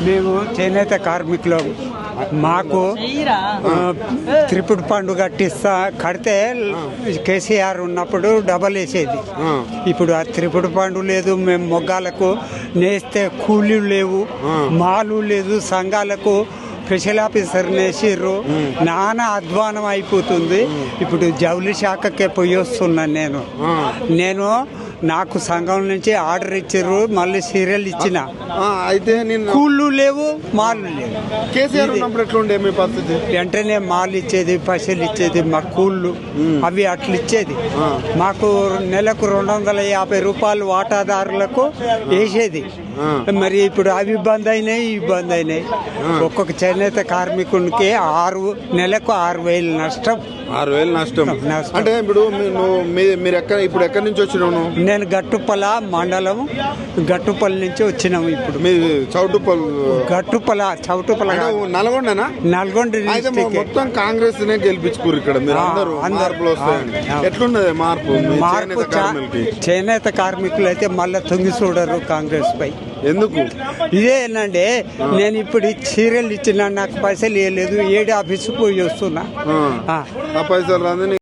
మేము చేనేత కార్మికులు. మాకు త్రిపుడు పండు కడితే కేసీఆర్ ఉన్నప్పుడు డబల్ వేసేది. ఇప్పుడు ఆ త్రిపుడు పండు లేదు. మేము మొగ్గాలకు నేస్తే కూలీలు లేవు, మాలు లేదు, సంఘాలకు స్పెషల్ ఆఫీసర్ నేసిర్రు. నానా అధ్వానం అయిపోతుంది. ఇప్పుడు జౌలి శాఖకే పోయి వస్తున్నాను నేను. నాకు సంఘం నుంచి ఆర్డర్ ఇచ్చారు, మళ్ళీ సీరియల్ ఇచ్చిన. అయితే కూళ్ళు లేవు, మాలు లేవు. కేసీఆర్ ఉన్నప్పుడు ఎట్లుండే మీ పరిస్థితి? వెంటనే మాలు ఇచ్చేది, పైసలు ఇచ్చేది, మా కూళ్ళు అవి అట్లా ఇచ్చేది. మాకు నెలకు 250 రూపాయలు వాటాదారులకు వేసేది. మరి ఇప్పుడు అవి బంద్ అయినాయి, ఇవి బంద్ అయినాయి. ఒక్కొక్క చేనేత కార్మికునికి నెలకు 6,000 నష్టం. 6,000 నష్టం. అంటే ఇప్పుడు మీరు ఎక్కడి నుంచి వచ్చినావు? నేను గట్టుపల మండలం, గట్టుపల నుంచి వచ్చినాము. ఇప్పుడు మీరు చౌటుపల నల్గొండనా? నల్గొండ డిస్ట్రిక్ట్. మొత్తం కాంగ్రెస్ నే గెలిపించుకోరు ఇక్కడ. మీరు అందరూ ఎట్లున్నది మార్పు? చేనేత కార్మికులు అయితే మళ్ళీ తొంగి చూడరు కాంగ్రెస్ పై. ఎందుకు? ఇదేనండి, నేను ఇప్పుడు సీరియల్ ఇచ్చిన, నాకు పైసలు ఇవ్వలేదు. ఏడు ఆఫీసు పోయి వస్తున్నా. పైసలు